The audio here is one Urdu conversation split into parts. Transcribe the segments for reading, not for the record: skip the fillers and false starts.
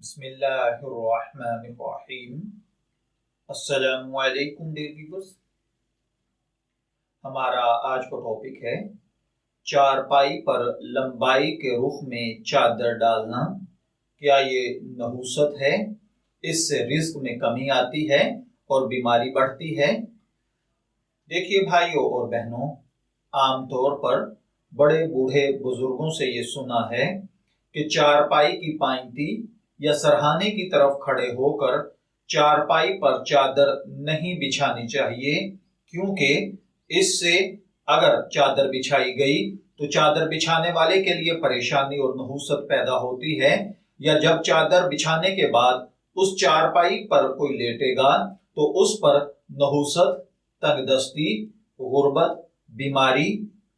بسم اللہ الرحمن الرحیم۔ السلام علیکم ڈیئر ویورز، ہمارا آج کا ٹاپک ہے چارپائی پر لمبائی کے رخ میں چادر ڈالنا۔ کیا یہ نحوست ہے؟ اس سے رزق میں کمی آتی ہے اور بیماری بڑھتی ہے؟ دیکھیے بھائیوں اور بہنوں، عام طور پر بڑے بوڑھے بزرگوں سے یہ سنا ہے کہ چارپائی کی پائنتی یا سرہانے کی طرف کھڑے ہو کر چارپائی پر چادر نہیں بچھانی چاہیے، کیونکہ اس سے اگر چادر بچھائی گئی تو چادر بچھانے والے کے لیے پریشانی اور نحوست پیدا ہوتی ہے، یا جب چادر بچھانے کے بعد اس چارپائی پر کوئی لیٹے گا تو اس پر نحوست، تنگ دستی، غربت، بیماری،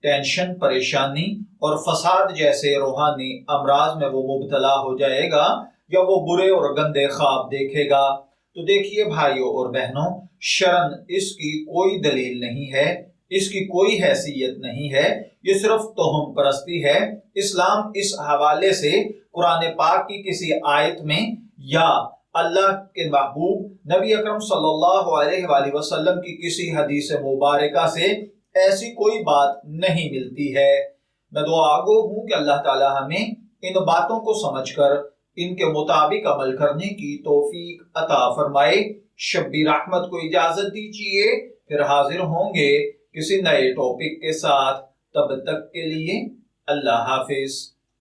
ٹینشن، پریشانی اور فساد جیسے روحانی امراض میں وہ مبتلا ہو جائے گا، یا وہ برے اور گندے خواب دیکھے گا۔ تو دیکھیے بھائیوں اور بہنوں، شرعاً اس کی کوئی دلیل نہیں ہے، اس کی کوئی حیثیت نہیں ہے، یہ صرف توہم پرستی ہے۔ اسلام اس حوالے سے قرآن پاک کی کسی آیت میں یا اللہ کے محبوب نبی اکرم صلی اللہ علیہ وآلہ وسلم کی کسی حدیث مبارکہ سے ایسی کوئی بات نہیں ملتی ہے۔ میں دعا گو ہوں کہ اللہ تعالی ہمیں ان باتوں کو سمجھ کر ان کے مطابق عمل کرنے کی توفیق عطا فرمائے۔ شبیر احمد کو اجازت دیجیے، پھر حاضر ہوں گے کسی نئے ٹاپک کے ساتھ۔ تب تک کے لیے اللہ حافظ۔